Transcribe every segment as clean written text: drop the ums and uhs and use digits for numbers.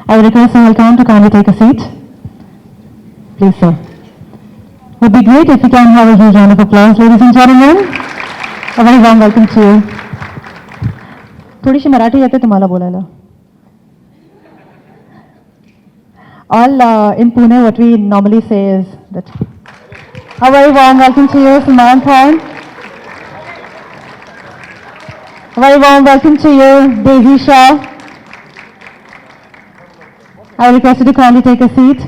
I would request Sahil Khan to kindly take a seat. Please, sir. It would be great if we can have a huge round of applause, ladies and gentlemen. A very warm welcome to you. थोडीशी मराठी येते तुम्हाला बोलायला. All in Pune, what we normally say is that a very warm welcome to you, Salman Khan. A very warm welcome to you, Daisy Shah. I request you to kindly take a seat.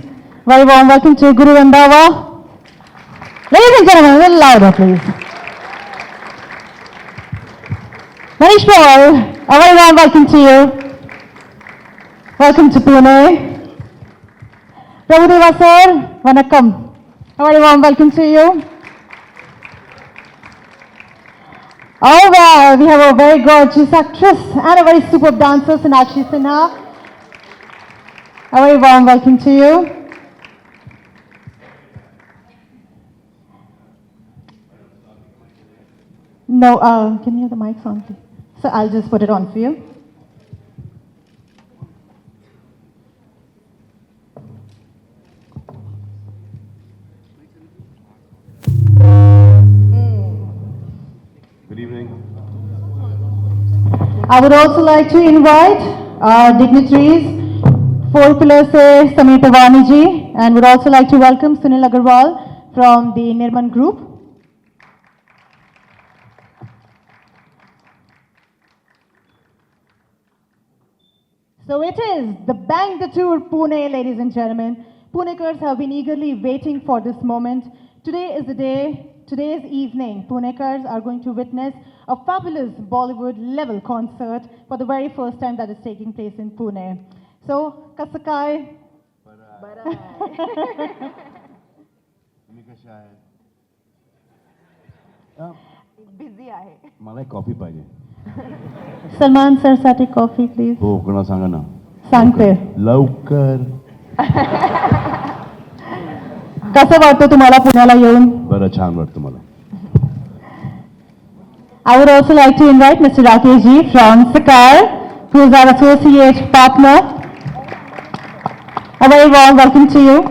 Very warm welcome to Guru Randhawa. Ladies and gentlemen, a little louder, please. Manish Paul, a very warm welcome to you. Welcome to Pune. Prabhudeva sir, vanakkam. A very warm welcome to you. Oh well, we have a very gorgeous actress and a very superb dancer, Sonakshi Sinha. A very warm welcome to you. No, can you have the mics on, please? So I'll just put it on for you. Good evening. I would also like to invite our dignitaries, Four Pillars se Sameer Pawani ji, and would also like to welcome Sunil Agarwal from the Nirman Group. So it is the Bang the Tour Pune, ladies and gentlemen. Punekars have been eagerly waiting for this moment. Today is the day, today's evening, Punekars are going to witness a fabulous Bollywood level concert for the very first time that is taking place in Pune. So, Kasakai. Busy आहे. मला एक coffee पाहिजे. Salman sir, साठी coffee, please. हो कोणा सांगा ना. सांगते. लवकर. कसं वाटतं तुम्हाला पुण्याला येऊन? बरं छान वाटतं मला. I would also like to invite Mr. Rakesh ji from Sakar, who is our associate partner. A very warm welcome to you.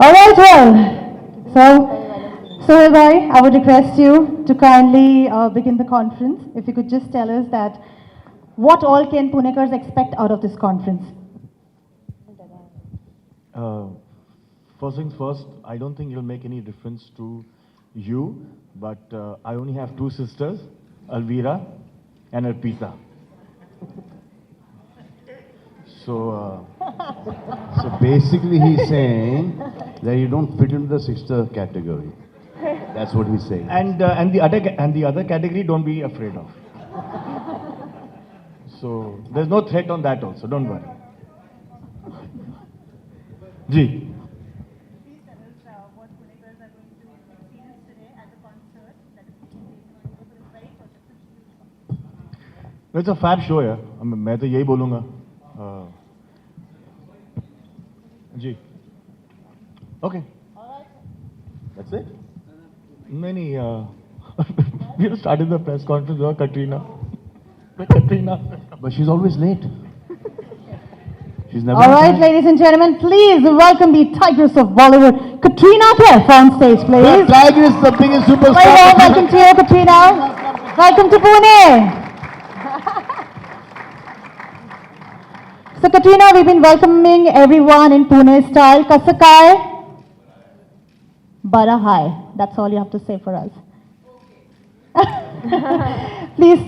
All right, well, so bhai, I would request you to kindly begin the conference. If you could just tell us that what all can Punekars expect out of this conference? First things first, I don't think it'll make any difference to you, but I only have two sisters, Alvira and Arpita. So basically he's saying that you don't fit into the sister category. That's what he's saying. And the other category, don't be afraid of. So there's no threat on that also. Don't worry. Ji. Please tell us what Punekars are going to experience today at the concert that is taking place in Manipur for the very first time. It's a fab show, yeah. मैं तो यही बोलूँगा. जी. Okay. That's it? Many. We started the press conference with Katrina. Katrina. But she's always late. She's never. All right, ladies and gentlemen, please welcome the Tigress of Bollywood, Katrina Kaif, on stage, The please. Tiger is the biggest superstar. Very warm welcome to you, Katrina. Welcome to Pune. So, Katrina, we've been welcoming everyone in Pune style. Kasakai, Bara Hai. That's all you have to say for us. Please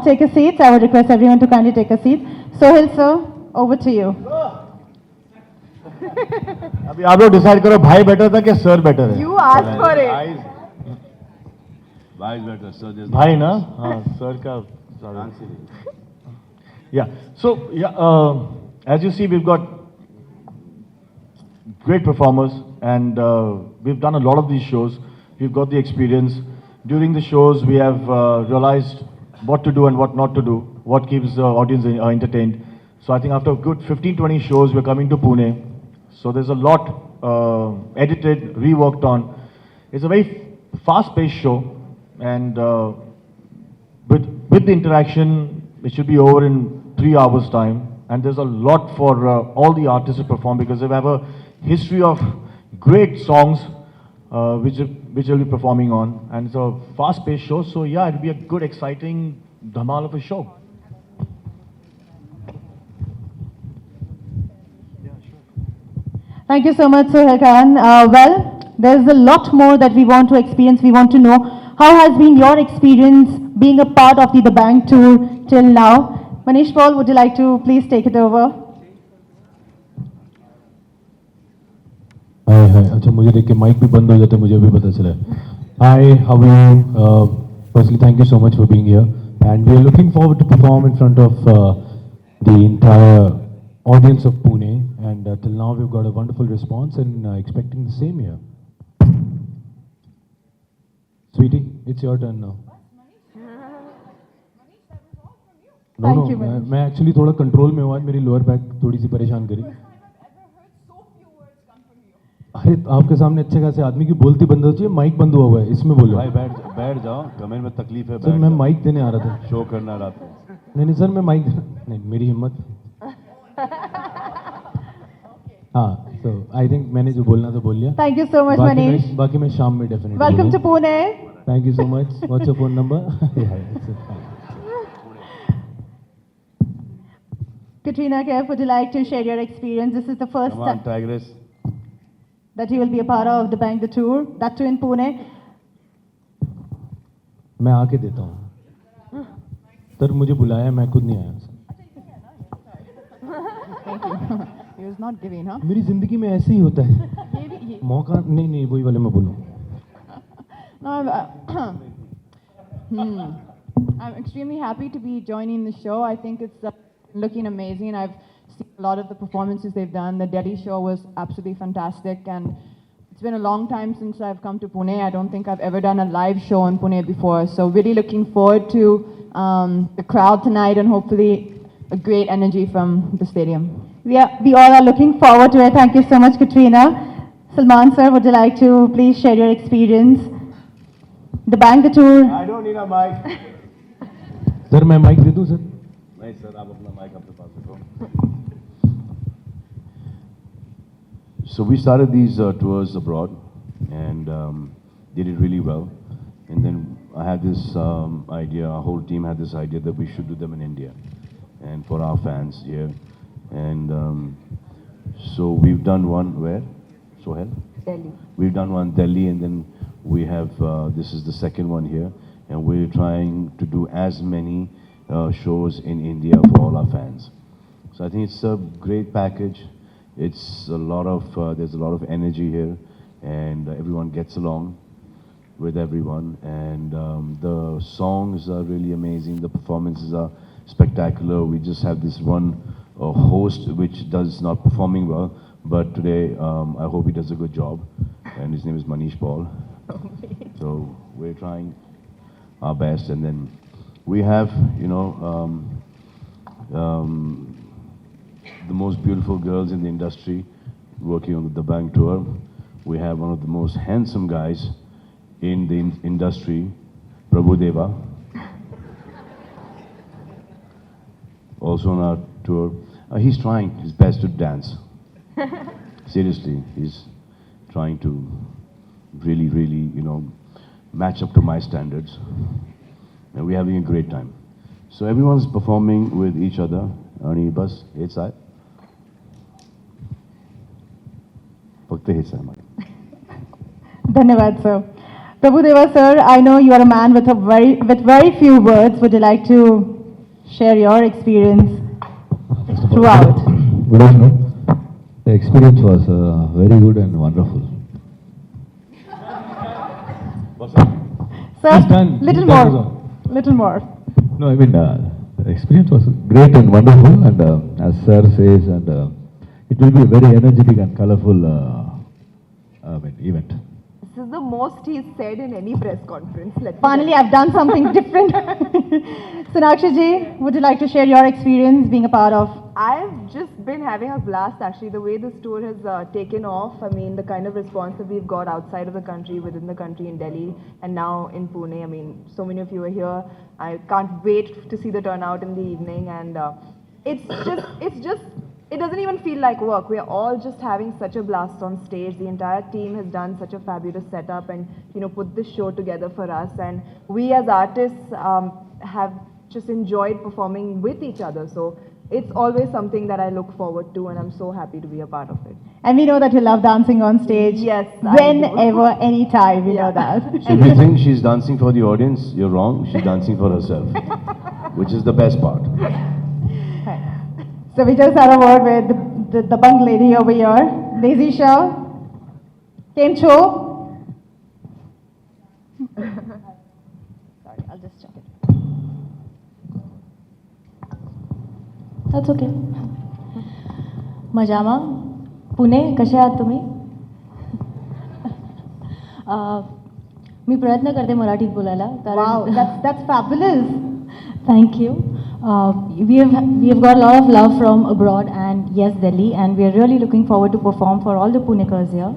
take a seat. I would request everyone to kindly take a seat. Sohil sir, over to you. अभी आप लोग decide करो भाई better था क्या sir better है? You asked for it. Why is better, sir? There's भाई ना हाँ सर का Fancy. yeah so as you see we've got great performers and we've done a lot of these shows. We've got the experience. During the shows we have realized what to do and what not to do. what keeps the audience entertained. So I think after a good 15-20 shows, we're coming to Pune. So there's a lot edited, reworked on. It's a very fast-paced show, and with the interaction, it should be over in 3 hours' time. And there's a lot for all the artists to perform because they have a history of great songs which they'll be performing on. And it's a fast-paced show, so yeah, it'll be a good, exciting dhamal of a show. Thank you so much, Sohail Khan. Well, there's a lot more that we want to experience. We want to know how has been your experience being a part of the Bank tour till now. Manish Paul, would you like to please take it over? हाय हाय अच्छा मुझे देख के mic भी बंद हो जाता है मुझे भी पता चला hi how are you firstly thank you so much for being here and we are looking forward to perform in front of the entire audience of Pune and till now we've got a wonderful response and expecting the same here. Sweetie, it's your turn now. Thank you, Manish. मैं actually थोड़ा control में हुआ मेरी lower back थोड़ी सी परेशान करी अरे आपके सामने अच्छे खासे आदमी की बोलती बंद हो चाहिए माइक बंद हुआ है इसमें बोलो भाई बैठ जाओ कमर में तकलीफ है सर मैं माइक देने आ रहा था शो करना रात को नहीं सर मैं माइक नहीं मेरी हिम्मत हाँ so I think मैंने जो बोलना था बोल लिया Thank you so much, Manish. बाकी मैं शाम में definitely Welcome to Pune. Thank you so much. What's your phone number? Yeah, it's fine. Katrina Kaif, would you like to share your experience? This is the first Come on, time Tigress. that you will be a part of the Bank the tour, that too in Pune. मैं आके देता हूँ sir मुझे बुलाया मैं खुद नहीं आया He was not giving, huh? मेरी जिंदगी में ऐसे ही होता है मौका नहीं वही वाले मैं बोलूँ No, I'm extremely happy to be joining the show. I think it's looking amazing. I've seen a lot of the performances they've done. The Delhi show was absolutely fantastic, and it's been a long time since I've come to Pune. I don't think I've ever done a live show in Pune before. So really looking forward to the crowd tonight and hopefully a great energy from the stadium. We all are looking forward to it. Thank you so much, Katrina. Salman sir, would you like to please share your experience? The Bank the tour. I don't need a mic. Sir मैं mic दे दूँ sir नहीं sir आप अपना mic अपने पास रखो. So we started these tours abroad and did it really well. And then I had this idea, our whole team had this idea that we should do them in India and for our fans here. And so we've done one where? Sohail? Delhi. We've done one Delhi and then we have, this is the second one here. And we're trying to do as many shows in India for all our fans. So I think it's a great package. It's a lot of, there's a lot of energy here and everyone gets along with everyone. And the songs are really amazing. The performances are spectacular. We just have this one host which does not performing well. But today, I hope he does a good job. And his name is Manish Paul. So we're trying our best. And then we have, you know, the most beautiful girls in the industry working on the Bank tour. We have one of the most handsome guys in the industry, Prabhu Deva. Also on our tour. He's trying his best to dance. Seriously, he's trying to really, you know, match up to my standards. And we're having a great time. So everyone's performing with each other. Ani bas, eight side. Dhanyavad, sir. Prabhu Deva, sir, I know you are a man with very few words. Would you like to share your experience throughout? Good afternoon. The experience was very good and wonderful. Sir, He's done. little He's done, more. Little more. No, I mean, the experience was great and wonderful, and as sir says, and it will be a very energetic and colorful event. This is the most he's said in any press conference. Finally, I've done something different. Sonakshi ji, would you like to share your experience being a part of? I've just been having a blast actually. The way this tour has taken off, I mean, the kind of response that we've got outside of the country, within the country, in Delhi, and now in Pune. I mean, so many of you are here. I can't wait to see the turnout in the evening, and it doesn't even feel like work. We're all just having such a blast on stage. The entire team has done such a fabulous setup and, put this show together for us. And we as artists have just enjoyed performing with each other. So it's always something that I look forward to, and I'm so happy to be a part of it. And we know that you love dancing on stage. Yes, I do. Whenever, anytime, we know that. So if you think she's dancing for the audience, you're wrong. She's dancing for herself, which is the best part. So we just had a word with the bunk lady over here, Daisy Shah. Came Cho. Sorry, I'll just check it. That's okay. मजामा Pune कसे आहात तुम्ही मी प्रयत्न करते मराठीत बोलायला Wow, that's fabulous. Thank you. We have got a lot of love from abroad and yes, Delhi, and we are really looking forward to perform for all the Punekars here.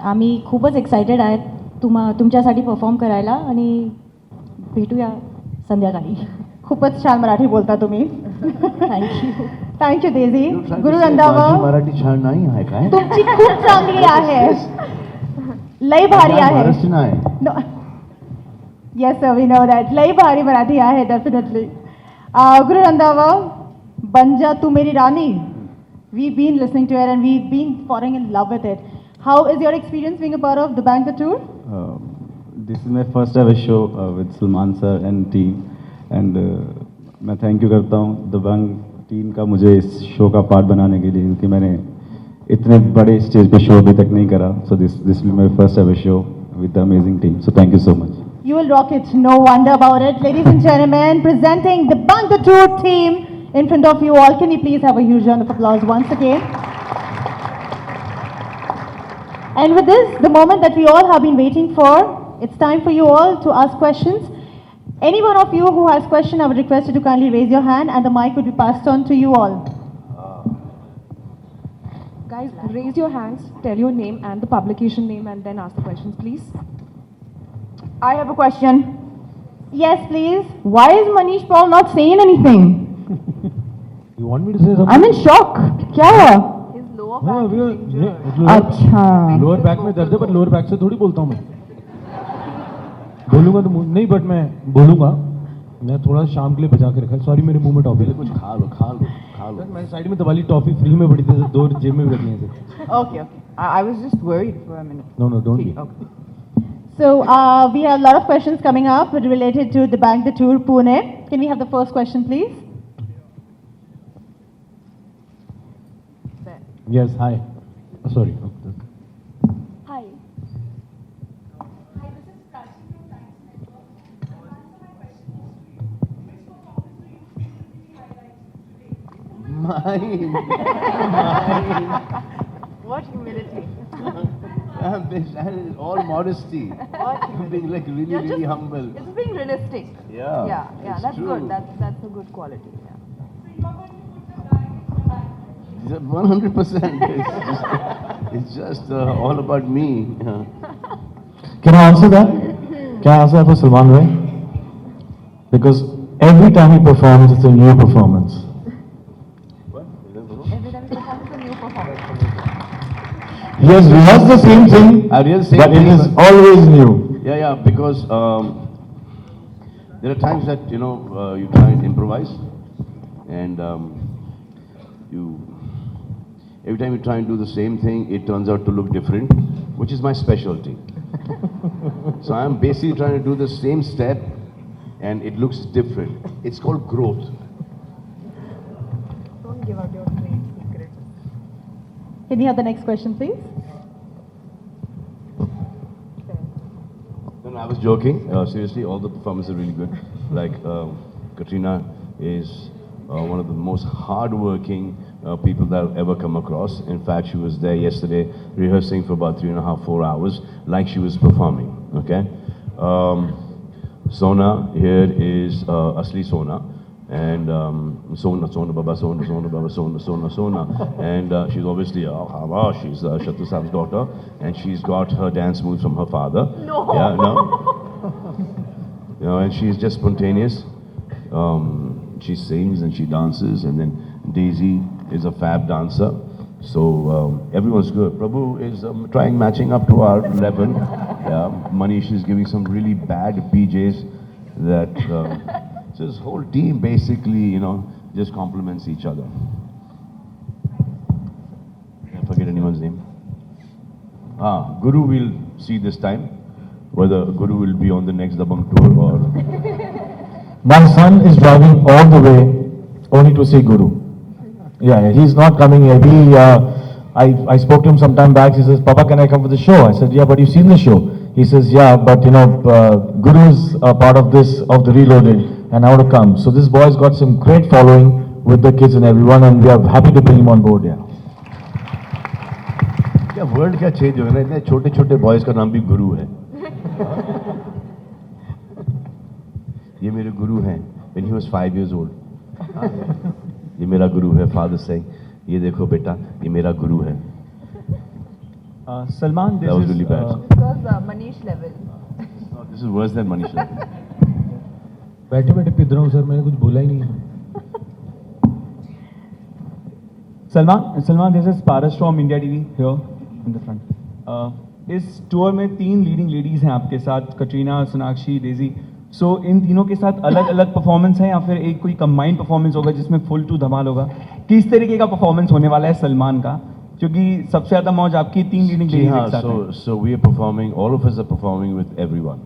आम्ही खूपच excited आहेत तुमच्यासाठी perform करायला आणि भेटूया संध्याकाळी. खूपच छान मराठी बोलता तुम्ही. Thank you. Thank you Daisy. You're trying to Guru say Randhawa, माझी मराठी छान नाही आहे काय? तुमची खूप चांगली आहे. लई भारी आहे. महाराष्ट्र नाही. No. Yes, sir, we know that. लई भारी मराठी आहे, definitely. Guru Randhawa, Banja Tu Meri Rani. We've been listening to it and we've been falling in love with it. How is your experience being a part of the Bang the Tour? This is my first ever show with Salman sir and team, and मैं thank you करता हूँ the bang team का मुझे इस show का part बनाने के लिए, क्योंकि मैंने इतने बड़े स्टेज पे शो अभी तक नहीं करा. So this will my first ever show with the amazing team. So thank you so much. You will rock it, no wonder about it. Ladies and gentlemen, presenting the Bang the Tour team in front of you all. Can you please have a huge round of applause once again? And with this, the moment that we all have been waiting for, it's time for you all to ask questions. Any one of you who has question, I would request you to kindly raise your hand and the mic would be passed on to you all. Guys, raise your hands, tell your name and the publication name and then ask the questions, please. I have a question. Yes, please. Why is Manish Paul not saying anything? You want me to say something? I'm in shock. क्या हुआ? His lower हाँ, back we is injured. अच्छा. Lower back में दर्द है, पर lower back से थोड़ी बोलता हूँ मैं. बोलूंगा तो नहीं, बट मैं बोलूंगा. मैं थोड़ा शाम के लिए बचा के रखा है. सॉरी, मेरे मुंह में टॉफी है. कुछ खा लो. मैं साइड में दवाली टॉफी फ्री में पड़ी थी, 2 जेब में भी रखी हैं. Okay. I was just worried for a minute. No, don't be. Okay. So we have a lot of questions coming up related to the Bang the Tour Pune. Can we have the first question, please? Yes, hi. Sorry. Hi. Mine. What humility. That is all modesty. I'm being like really humble. It's being realistic. Yeah. Yeah, it's that's true. good. That's a good quality. Yeah. 100%. It's just all about me. Yeah. Can I answer that? Can I answer that for Salman Bhai? Because every time he performs, it's a new performance. Every time he performs, it's a new performance. He has rehearsed the same thing, I rehearsed the same but it thing, is but- always new. Yeah, because there are times that you try and improvise, and every time you try and do the same thing, it turns out to look different, which is my specialty. So I'm basically trying to do the same step, and it looks different. It's called growth. Don't give out your trade secrets. Can we have the next question, please? No, I was joking. Seriously, all the performances are really good. Like Katrina is one of the most hard-working, people that I've ever come across. In fact, she was there yesterday rehearsing for about 3.5, 4 hours, like she was performing. Okay. Sona here is Asli Sona, and Sona Baba, and she's obviously she's Shatru Saab's daughter, and she's got her dance moves from her father. No. Yeah, no. You know, and she's just spontaneous. She sings and she dances, and then Daisy is a fab dancer. So everyone's good. Prabhu is trying matching up to our level. Yeah, Manish is giving some really bad BJs that so this whole team basically, you know, just complements each other. I forget anyone's name. Guru will see this time whether Guru will be on the next Dabang tour or. My son is driving all the way only to see Guru. Yeah, he's not coming here. I spoke to him some time back. He says, Papa, can I come for the show? I said, yeah, but you've seen the show. He says, yeah, but you know, Guru's a part of this, of the Reloaded, and I want to come. So this boy's got some great following with the kids and everyone, and we are happy to bring him on board. Yeah. क्या world क्या change हो गया ना, इतने छोटे छोटे boys का नाम भी गुरु है. ये मेरे गुरु हैं. When he was 5 years old. ये मेरा गुरु है. Father saying, ये देखो बेटा, ये मेरा गुरु है. Salman, this that was is really bad. Because Manish level. No, this is worse than Manish level. बैठे बैठे पिद रहा हूँ सर, मैंने कुछ बोला ही नहीं. Salman, this is Paras from India TV here in the front. इस टूर में 3 लीडिंग लेडीज हैं आपके साथ, कटरीना, सोनाक्षी, डेजी. सो इन तीनों के साथ अलग अलग परफॉर्मेंस है या फिर एक कोई कंबाइंड परफॉर्मेंस होगा जिसमें फुल टू धमाल होगा? किस तरीके का परफॉर्मेंस होने वाला है सलमान का, क्योंकि सबसे ज्यादा मौज आपकी 3 लीडिंग लेडीज के साथ है. So we are performing, all of us are performing with everyone,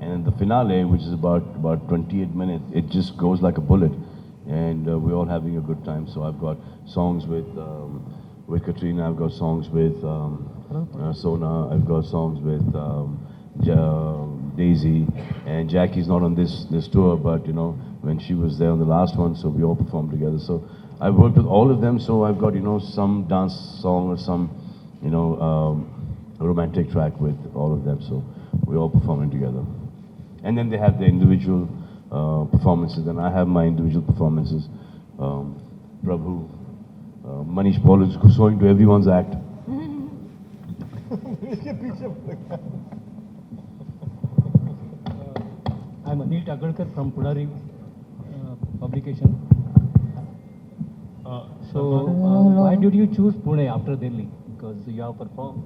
and the finale, which is about 28 minutes, it just goes like a bullet, and we're all having a good time. So I've got songs with Katrina, I've got songs with Sona, I've got songs with Daisy, and Jackie's not on this tour, but you know, when she was there on the last one, so we all performed together. So I've worked with all of them, so I've got, you know, some dance song or some, you know, romantic track with all of them, so we're all performing together. And then they have their individual performances, and I have my individual performances. Prabhu, Manish Paul is going to everyone's act. I'm Anil Tagadkar from Pudari publication. Why did you choose Pune after Delhi? Because you have performed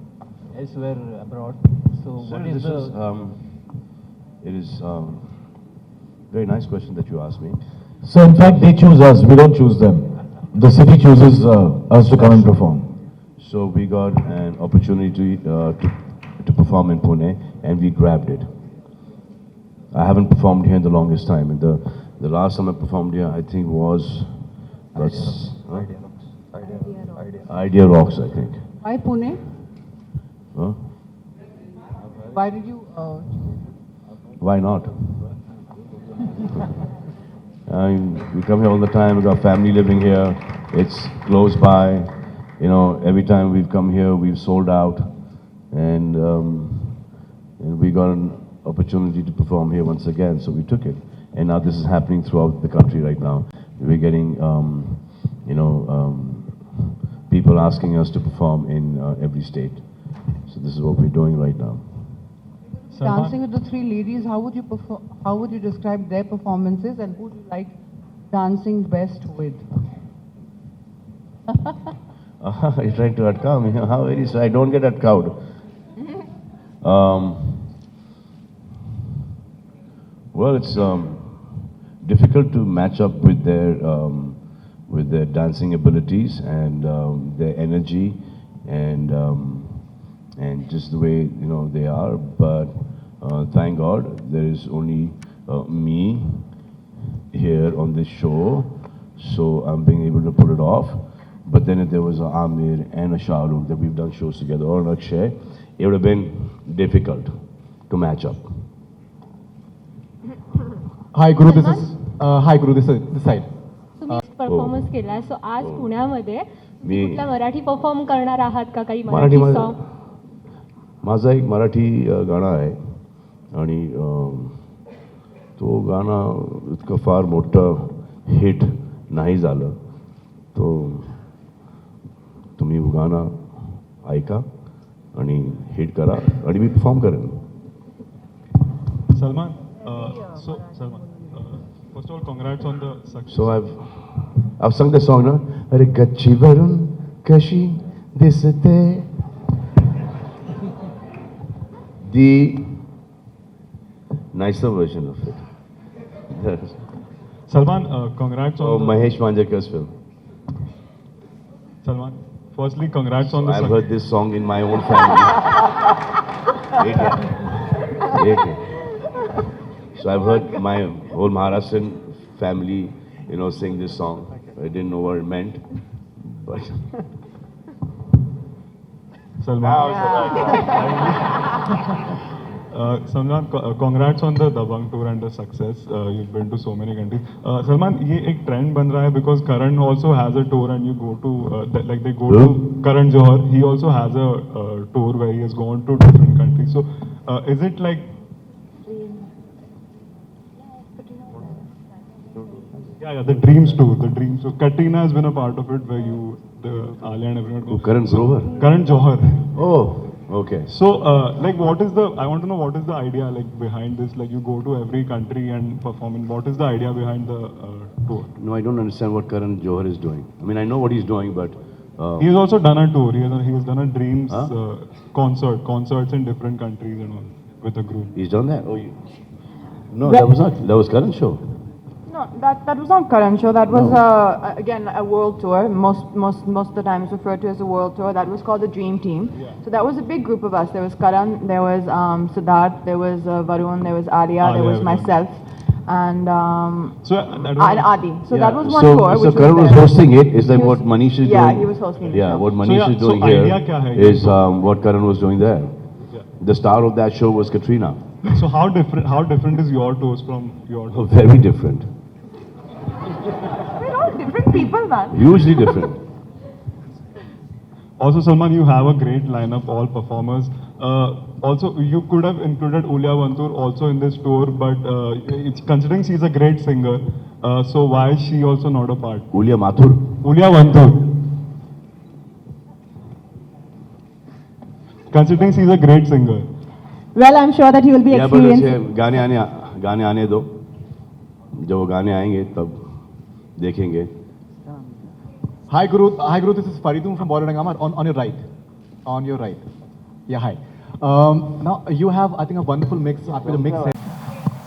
elsewhere abroad. So Sir, what is it is very nice question that you asked me. So in fact, they choose us. We don't choose them. The city chooses us to come and perform. So we got an opportunity to perform in Pune, and we grabbed it. I haven't performed here in the longest time, and the last time I performed here, I think was Idea Rocks, I think. Why Pune? Huh? Why did you? Why not? I mean, we come here all the time. We got family living here. It's close by. You know, every time we've come here, we've sold out, and we got an opportunity to perform here once again, so we took it. And now this is happening throughout the country right now. We're getting, you know, people asking us to perform in every state. So this is what we're doing right now. Dancing with the 3 ladies, how would you perform? How would you describe their performances, and who do you like dancing best with? You're trying to atcow me. How very so I don't get atcowed. Well, it's difficult to match up with their dancing abilities and their energy and just the way, you know, they are. But thank God there is only me here on this show, so I'm being able to pull it off. But then if there was a Amir and a Shah Rukh that we've done shows together, or an Akshay, it would have been difficult to match up. Hi Guru, this is this side. So we performance केला सो आज पुण्यामध्ये मी- कुठला Marathi perform करणार आहात का काही Marathi Marathi song माझा एक मराठी गाणं आहे आणि तो गाणं इतकं फार मोठं हिट नाही झालं. तो तुम्ही गाणं ऐका आणि हिट करा आणि मी परफॉर्म करेन. Salman, first of all, congrats on the success. So I've sung the song, no? अरे गच्ची वरून कशी दिसते. The nicer version of it. Yes. Salman, congrats on the... Mahesh Manjrekar's film. Salman, firstly, congrats on the I've success. heard this song in my own family. Wait. So I've heard my whole Maharashtrian family, sing this song. I didn't know what it meant, but Salman, Salman, congrats on the Dabang tour and the success. You've been to so many countries. Salman, ये एक trend बन रहा है because Karan also has a tour and you go to they go to Karan Johar. He also has a tour where he has gone to different countries. So is it like the Dreams tour, the Dreams. So Katrina has been a part of it where Alia and everyone go. Karan Grover. Karan Johar. Oh, okay. So, I want to know what is the idea behind this? Like you go to every country and perform. And what is the idea behind the tour? No, I don't understand what Karan Johar is doing. I mean, I know what he's doing, but He has also done a tour. He has done a Dreams concerts in different countries and all with a group. he's done that. Oh, no, that was Karan's show. No, that was not Karan show. That was again a world tour. Most of the time it's referred to as a world tour. That was called the Dream Team. So that was a big group of us. There was Karan, there was Siddharth, there was Varun, there was Alia, there was myself, and Adi. So that was one tour. So Karan was hosting it. Is that what Manish is doing? Yeah, he was hosting it. Yeah, what Manish is doing idea kya hai? here is what Karan was doing there. The star of that show was Katrina. So how different is your tours from your tours? Very different. We're all different people, man. Hugely different. Also, Salman, you have a great lineup, all performers. Also, you could have included Ulia Vantur also in this tour, but considering she's a great singer, so why is she also not a part? Ulia Mathur. Ulia Vantur. Considering she's a great singer. Well, I'm sure that you will be Yeah, but experiencing. गाने आने दो. जब वो गाने आएंगे तब देखेंगे. Hi Guru, this is Faridun from Bollywood Hangama. On your right. On your right. Yeah, hi. Now you have, I think, a wonderful mix. आपका जो mix है.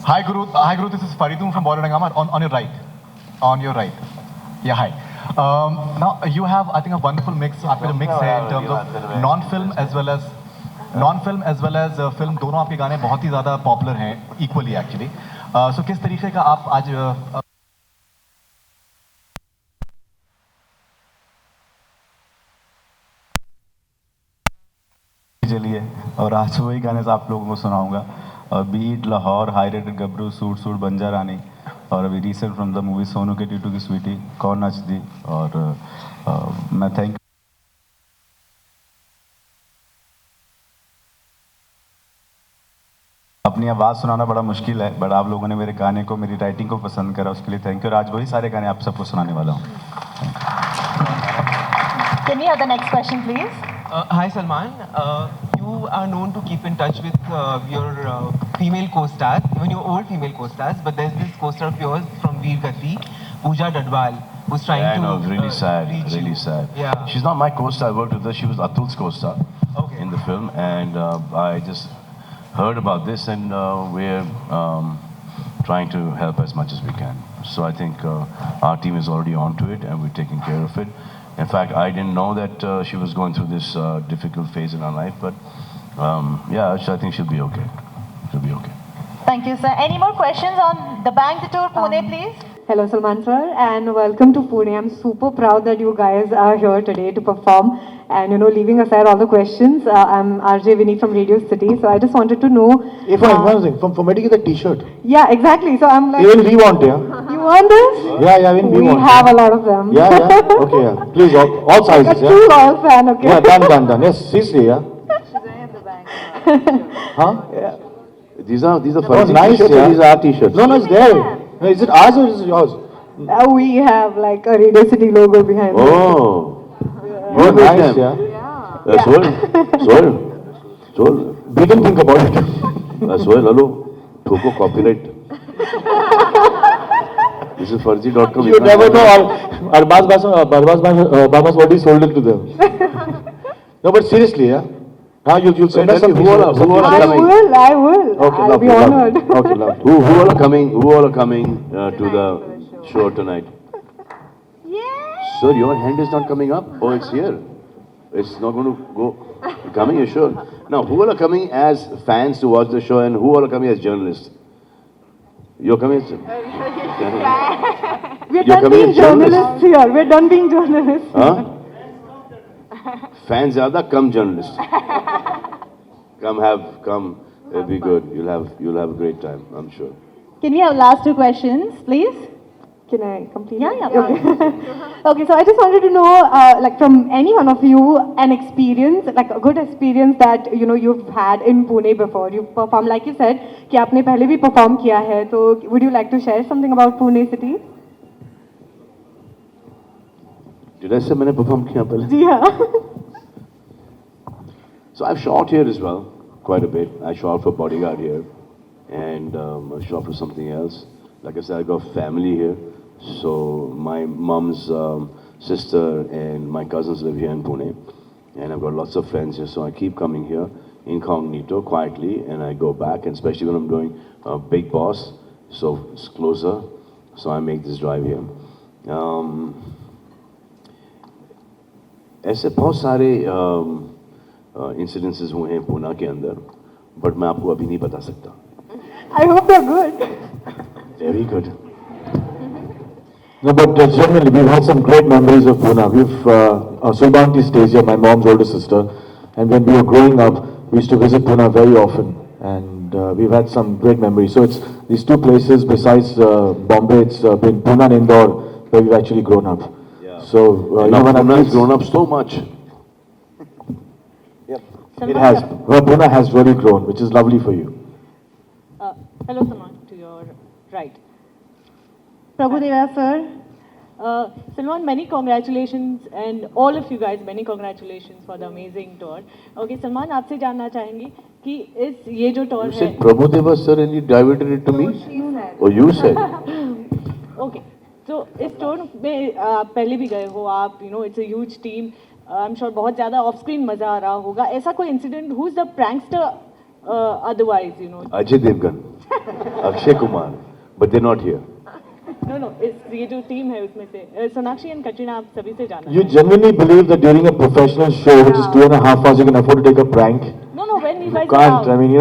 Hi Guru, this is Faridun from Bollywood Hangama. On your right. On your right. Yeah, hi. Now you have, I think, a wonderful mix. आपका जो mix है in terms of non-film as well as film. दोनों आपके गाने बहुत ही ज़्यादा popular हैं, equally actually. So किस तरीके का आप आज चलिए और आज वही गाने से आप लोगों को सुनाऊंगा. बीट लाहौर, हाई रेटेड गबरू, सूट सूट बंजा रानी और अभी recent from the movie Sonu के टीटू की स्वीटी कौन नच दी. और मैं थैंक अपनी आवाज़ सुनाना बड़ा मुश्किल है, बट आप लोगों ने मेरे गाने को, मेरी राइटिंग को पसंद करा, उसके लिए थैंक यू. और आज वही सारे गाने आप सबको सुनाने वाला हूँ. Can we have the next question, please? Hi Salman, you are known to keep in touch with your female co-stars, even your old female co-stars, but there's this co-star of yours from Veer Gati, Pooja Dadwal, who's trying to... I know, really sad, reach really you. sad. Yeah. She's not my co-star, I worked with her, she was Atul's co-star in the film, and I just heard about this, and we're trying to help as much as we can. So I think our team is already on to it, and we're taking care of it. In fact, I didn't know that she was going through this difficult phase in her life, but yeah, I think she'll be okay. She'll be okay. Thank you, sir. Any more questions on the Bang the Tour Pune, please? Hello, Salman sir, and welcome to Pune. I'm super proud that you guys are here today to perform. And leaving aside all the questions, I'm RJ Vinny from Radio City. So I just wanted to know. If I one thing, from where to get the T-shirt? Yeah, exactly. So I'm like. Even we want, yeah. You want this? Yeah, even we want. We have a lot of them. Yeah. Okay, yeah. Please, all sizes, A yeah. true all fan, okay? Yeah, done. Yes, seriously, yeah. Huh? Yeah. These are Oh, fuzzy nice, t-shirts. yeah. Or these are t-shirts. No, it's there. No, is it ours or is it yours? We have like a Radio City logo behind us. Oh. Oh, You make nice, them. yeah. Soil. We can think about it. Soil, hello. Thoko copyright. This is Farzi.com. You never know. Barbas already sold it to them. No, but seriously, yeah. Now you'll send us some. Who all are coming? I will. Okay, I'll lovely, be honored. lovely. Okay, lovely. Who all are coming? Who all are coming to the show tonight? Sir, your hand is not coming up. Oh, it's here. It's not going to go. Coming, you sure? Now, who all are coming as fans to watch the show, and who all are coming as journalists? You're coming as. We're You're done coming being as journalists. journalists here. We're done being journalists. Huh? Fans ज़्यादा कम journalists. Come. It'll be good. You'll have a great time, I'm sure. Can we have last two questions, please? Can I complete? Yeah. Okay. Okay, so I just wanted to know, like from any one of you, an experience, like a good experience that you've had in Pune before. You've performed, like you said, कि आपने पहले भी perform किया है. So would you like to share something about Pune city? Did I say मैंने perform किया पहले? जी हाँ. So I've shot here as well, quite a bit. I shot for Bodyguard here, and I shot for something else. Like I said, I got family here. So my mom's sister and my cousins live here in Pune, and I've got lots of friends here. So I keep coming here incognito, quietly, and I go back. And especially when I'm doing Big Boss, so it's closer. So I make this drive here. ऐसे बहुत सारे incidences हुए हैं पुणे के अंदर, but मैं आपको अभी नहीं बता सकता. I hope they're good. Very good. No, but genuinely, we've had some great memories of Pune. Sulbanti stays here, my mom's older sister, and when we were growing up, we used to visit Pune very often, and we've had some great memories. So it's these two places besides Bombay, it's been Pune and Indore where we've actually grown up. Yeah. So Pune has grown up so much. It has. Well, Pune has really grown, which is lovely for you. Hello, Salman, to your right. Prabhudeva sir. Salman, many congratulations, and all of you guys, many congratulations for the amazing tour. Okay, Salman, आपसे जानना चाहेंगे कि इस ये जो tour You है. said Prabhudeva sir and you diverted it to me? Oh, you said. Okay, so इस tour में आप पहले भी गए हो आप, it's a huge team. I'm sure बहुत ज़्यादा off screen मजा आ रहा होगा. ऐसा कोई incident? Who's the prankster? Otherwise, Ajay Devgan, Akshay Kumar, but they're not here. No. ये जो team है उसमें से सोनाक्षी and Katrina आप सभी से जानना. You genuinely believe that during a professional show, which is 2.5 hours, you can afford to take a prank? No, when you guys You can't. I mean,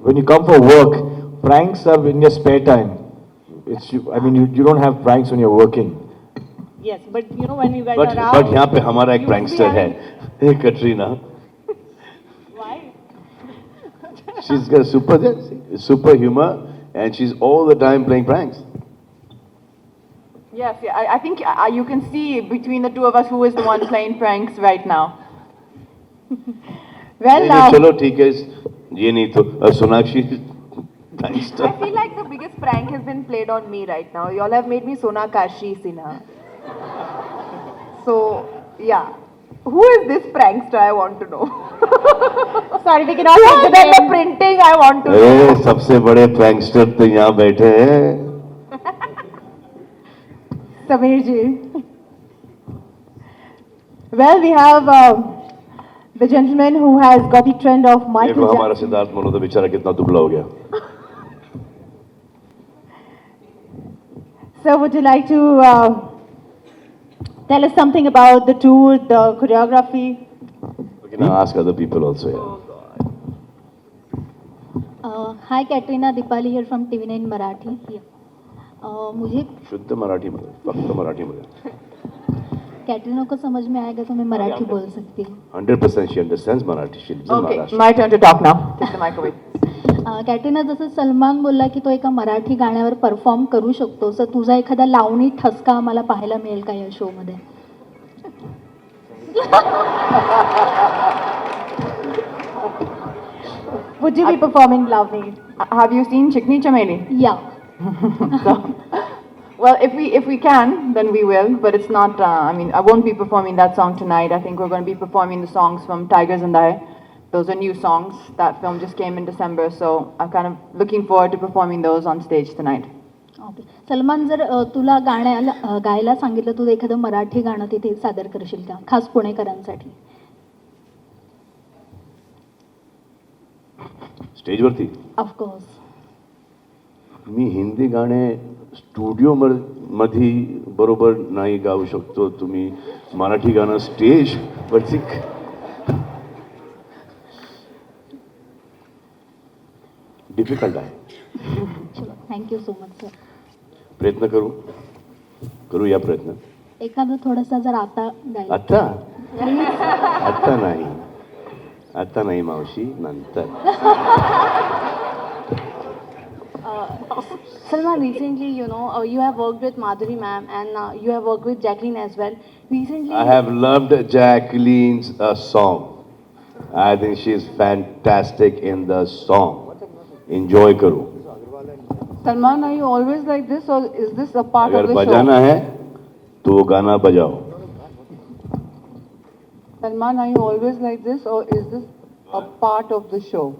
when you come for work, pranks are in your spare time. You don't have pranks when you're working. Yes, but when you guys But are out. यहाँ पे हमारा एक prankster है, Katrina. Why? She's got super humor, and she's all the time playing pranks. Yes, I think you can see between the two of us who is the one playing pranks right now. Well, नहीं, चलो ठीक है, ये नहीं तो Sonakshi prankster. I feel like the biggest prank has been played on me right now. Y'all have made me Sona Kashi Sinha. So, yeah. Who is this prankster? I want to know. Sorry, we cannot Who take the did the name. printing? I want to know. अरे सबसे बड़े prankster तो यहाँ बैठे हैं. Sameer ji. Well, we have the gentleman who has got the trend of Michael देखो Jackson. हमारा सिद्धार्थ मल्होत्रा बेचारा कितना दुबला हो गया. So, would you like to tell us something about the tour, the choreography? We can ask other people also. Yeah. Hi, Katrina. Dipali here from TV9 Marathi. Here. मुझे शुद्ध मराठीमध्ये, फक्त मराठीमध्ये. कैटरीना को समझ में आएगा तो मैं मराठी बोल सकती हूँ. 100% she understands Marathi. She lives in Okay, Maharashtra. my turn to talk now. Take the mic away. Katrina, जसं सलमान बोलला की तो एका मराठी गाण्यावर परफॉर्म करू शकतो, सर तुझा एखादा लावणी ठसका आम्हाला पाहायला मिळेल का या शो मध्ये? Would you be performing Lavani? Have you seen Chikni Chameli? Yeah. Well, if we can, then we will. But it's not. I mean, I won't be performing that song tonight. I think we're going to be performing the songs from Tigers and I. Those are new songs. That film just came in December, so I'm kind of looking forward to performing those on stage tonight. Okay. Salman, जर तुला गायला सांगितलं, तू एखादं मराठी गाणं तिथे सादर करशील का, खास पुणेकरांसाठी? स्टेजवरती ऑफकोर्स. मी हिंदी गाणे स्टुडिओ मध्ये बरोबर नाही गाऊ शकतो. तुम्ही मराठी गाणं स्टेजवरती डिफिकल्ट आहे. चलो, थँक्यू सो मच सर. प्रयत्न करूया प्रयत्न. एखादं थोडंसं जर आता गायला. आता नाही मावशी, नंतर. Salman, recently, you have worked with Madhuri ma'am and you have worked with Jacqueline as well. Recently, I have loved Jacqueline's song. I think she is fantastic in the song. Enjoy करो. Salman, are you always like this, or is this a part of अगर the show? बजाना है तो गाना बजाओ. Salman, are you always like this, or is this a part of the show?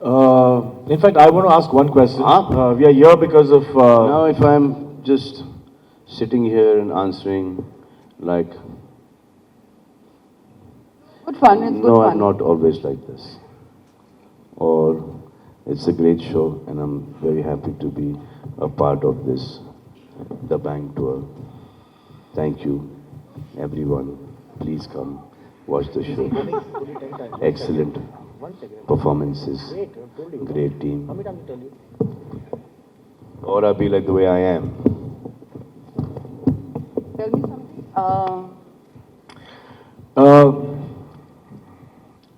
In fact, I want to ask one question. We are here because of. Now, if I'm just sitting here and answering, like. Good fun. It's good No, fun. I'm not always like this. Or it's a great show, and I'm very happy to be a part of this, the Bank tour. Thank you, everyone. Please come watch the show. Excellent performances, great team. Or I'll be like the way I am. Tell me something.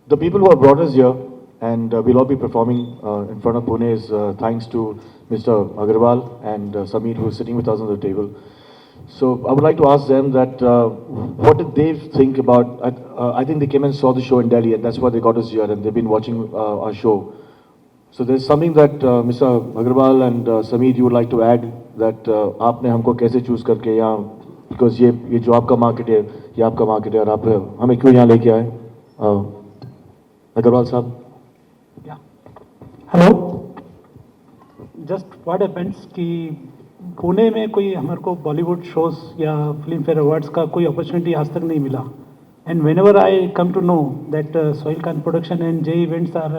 The people who have brought us here, and we'll all be performing in front of Pune, is thanks to Mr. Agarwal and Sameer, who is sitting with us on the table. So I would like to ask them that what did they think about? I think they came and saw the show in Delhi, and that's why they got us here, and they've been watching our show. So there's something that Mr. Agarwal and Sameer, you would like to add, that आपने हमको कैसे choose करके यहाँ, because ये जो आपका market है, ये आपका market है, और आप हमें क्यों यहाँ लेके आए? Agarwal साहब. हेलो. जस्ट व्हाट हैपेंस कि पुणे में कोई हमारे को बॉलीवुड शोज या फिल्म फेयर अवार्ड्स का कोई अपॉर्चुनिटी आज तक नहीं मिला. And whenever I come to know that Sohail Khan production and J events are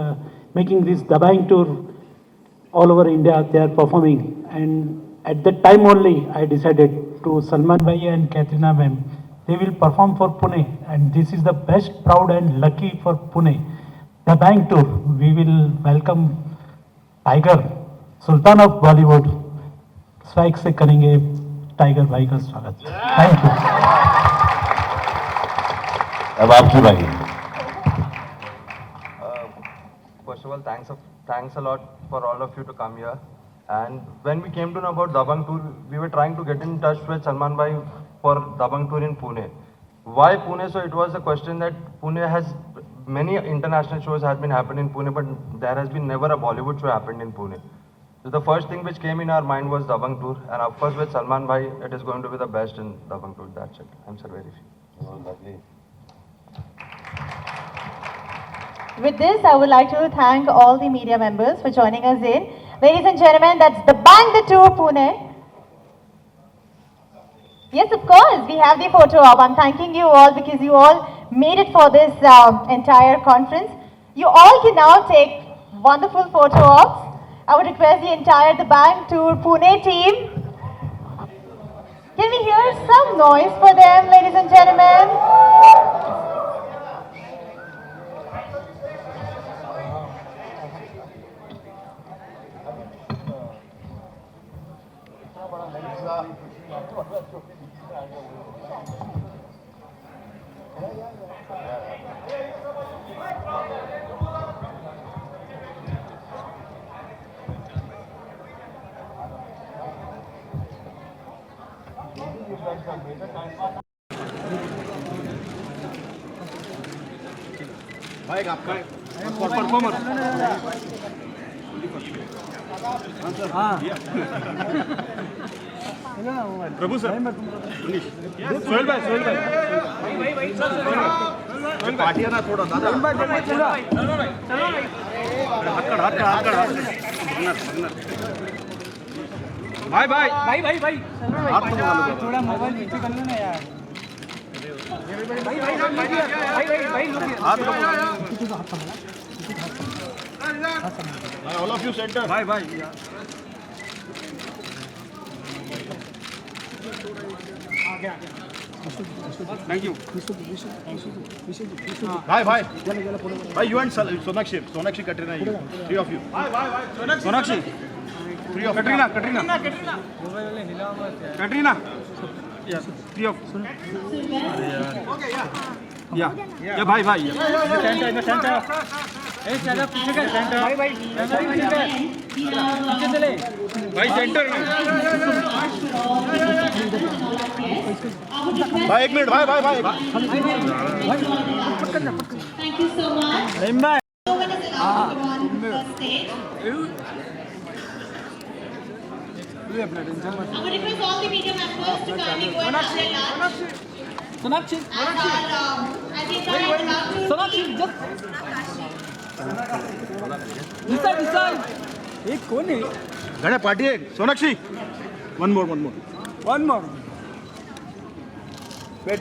making this Dabangg tour all over India, they are performing, and at that time only I decided to Salman bhai and Katrina ma'am, they will perform for Pune, and this is the best, proud and lucky for Pune. The Bank tour, we will welcome Tiger, Sultan of Bollywood. स्वागत से करेंगे tiger भाई का स्वागत. Thank you. अब आपकी बारी. First of all, thanks a lot for all of you to come here. And when we came to know about Dabang Tour, we were trying to get in touch with Salman Bhai for Dabang Tour in Pune. Why Pune? So it was a question that Pune has many international shows have been happening in Pune, but there has been never a Bollywood show happened in Pune. So the first thing which came in our mind was Dabang Tour, and of course with Salman Bhai, it is going to be the best in Dabang Tour. That's it. I'm Sir very few. With this, I would like to thank all the media members for joining us in. Ladies and gentlemen, that's the Bang the Tour Pune. Yes, of course, we have the photo op. I'm thanking you all because you all made it for this entire conference. You all can now take wonderful photo ops. I would request the entire The Bang Tour Pune team. Can we hear some noise for them, ladies and gentlemen? भाई आपका performer हाँ प्रभु sir Sohail भाई पार्टिया ना थोड़ा दादा भाई भाई भाई भाई भाई थोड़ा मोबाइल नीचे कर लो ना यार All of you center. भाई भाई Thank you. Bye bye. Bye you and Sonakshi, Katrina, you. Three of you. Sonakshi. Three of Katrina. Yes. Three of. Yeah. Yeah. Bye. Center. Hey, चलो पीछे का सेंटर भाई पीछे चले भाई सेंटर भाई एक मिनट भाई Thank you so much. भाई No one is allowed to go on the stage. I would request all the media members to kindly go and have their lunch. Sonakshi. I think I would love to. Sonakshi, decide. एक कौन है? गणे party है. Sonakshi. One more. Wait.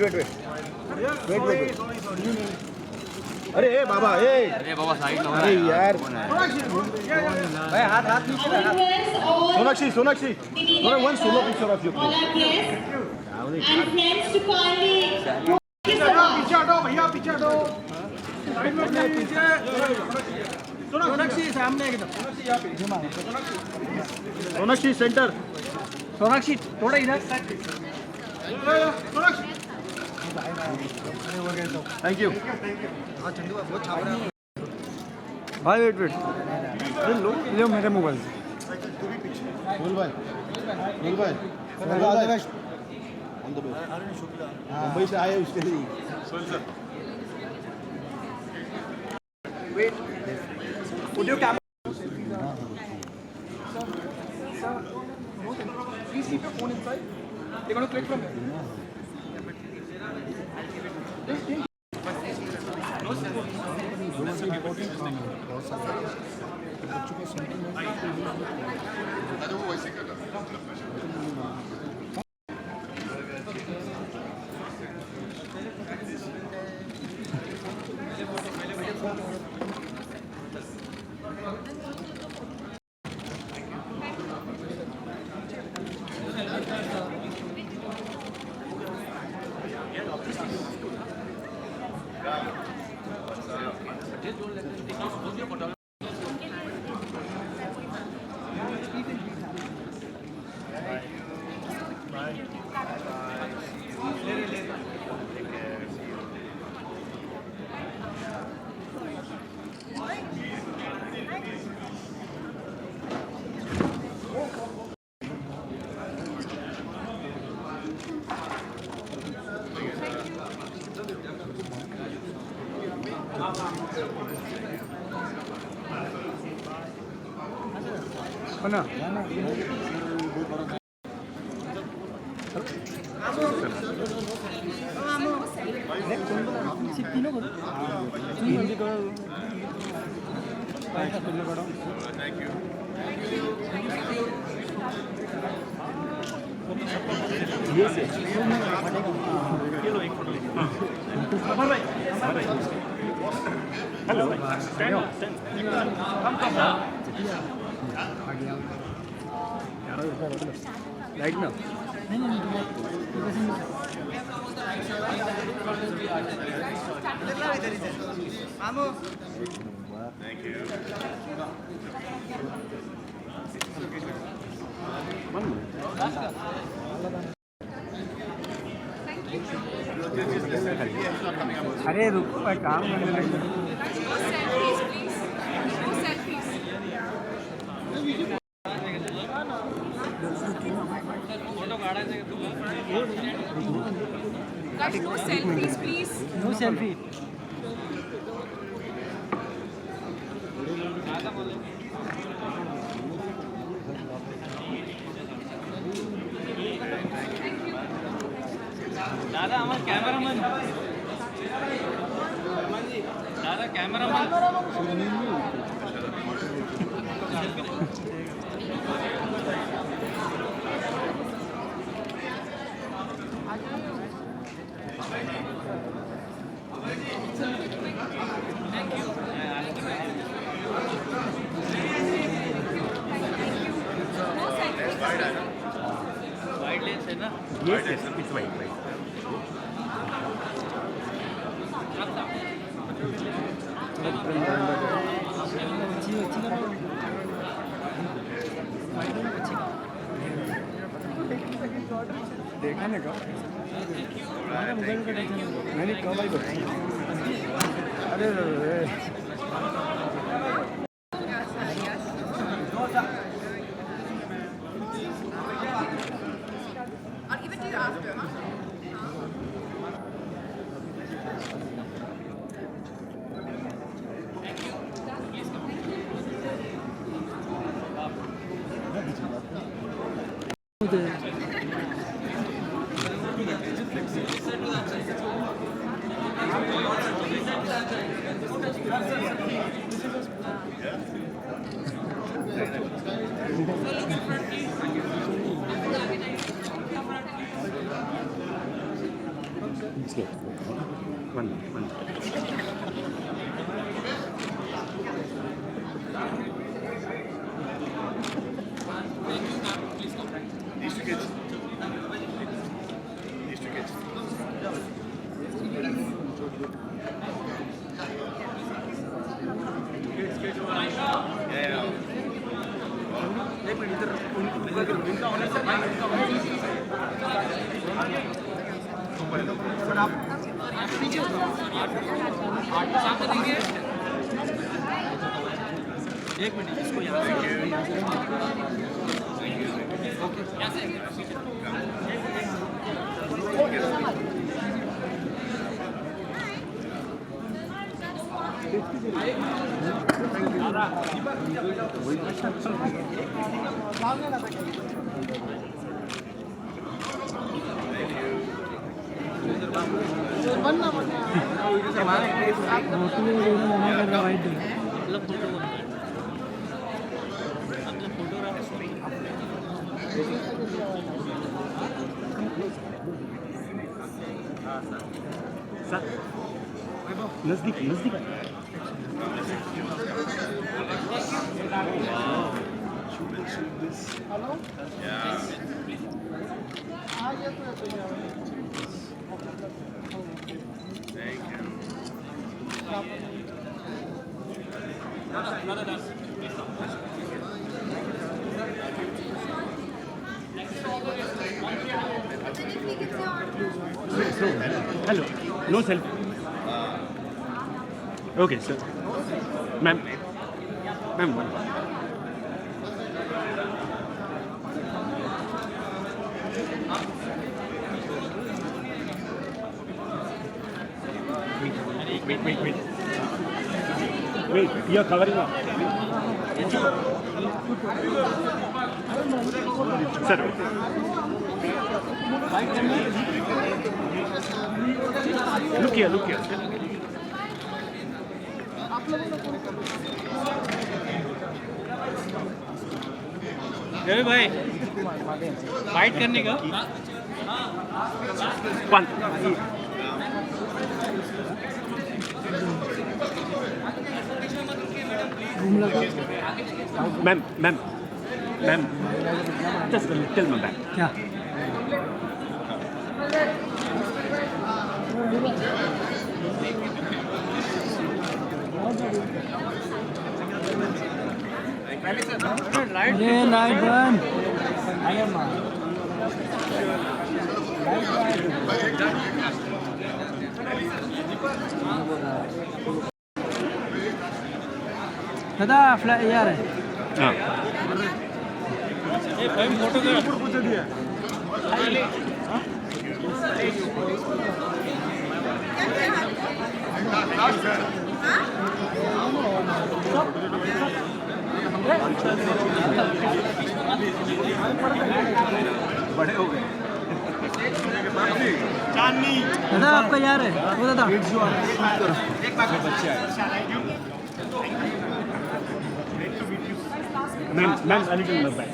अरे बाबा side लो. अरे यार. भाई हाथ नीचे लगा. Sonakshi. One solo picture of you. All our guests and friends to kindly. पीछे हटो भैया पीछे हटो. सोनाक्षी सामने एकदम. सोनाक्षी सेंटर. सोनाक्षी थोड़ा इधर. Thank you. भाई वेट लो मेरे मोबाइल. बोल भाई. मुंबई से आए उसके लिए. Wait. Would you camera? Please keep your phone inside. They're going to click from here. Hello. Right now. Thank you. One minute. अरे रुको मैं काम करने लगा Guys, no selfies, please. No selfie. दादा আমার ক্যামেরাম্যান দাদা ক্যামেরাম্যান वाइड लेंस है ना Yes, yes, it's wide. देखा ना का मैंने कब आई अरे I'll give it to you after. Let's go. One. These two kids. These two kids. Yeah. एक मिनट इधर उनका होने से आप पीछे सामने देंगे एक मिनट इसको यहाँ से नजदीक नजदीक Hello, no selfie. Okay, sir. Ma'am, one. Wait. Wait, you're covering up. Sir. Look here. Ravi भाई फाइट करने का One. Ma'am. Just a little more back. क्या लाइट बंद दादा फ्लॅ यार हां बड़े हो गए दादा आपका यार है वो दादा ma'am a little back.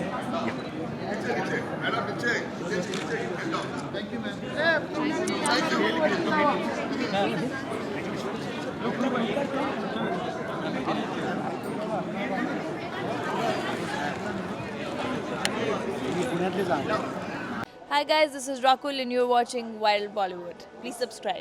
Hi guys, this is Rakul and you're watching Wild Bollywood. Please subscribe.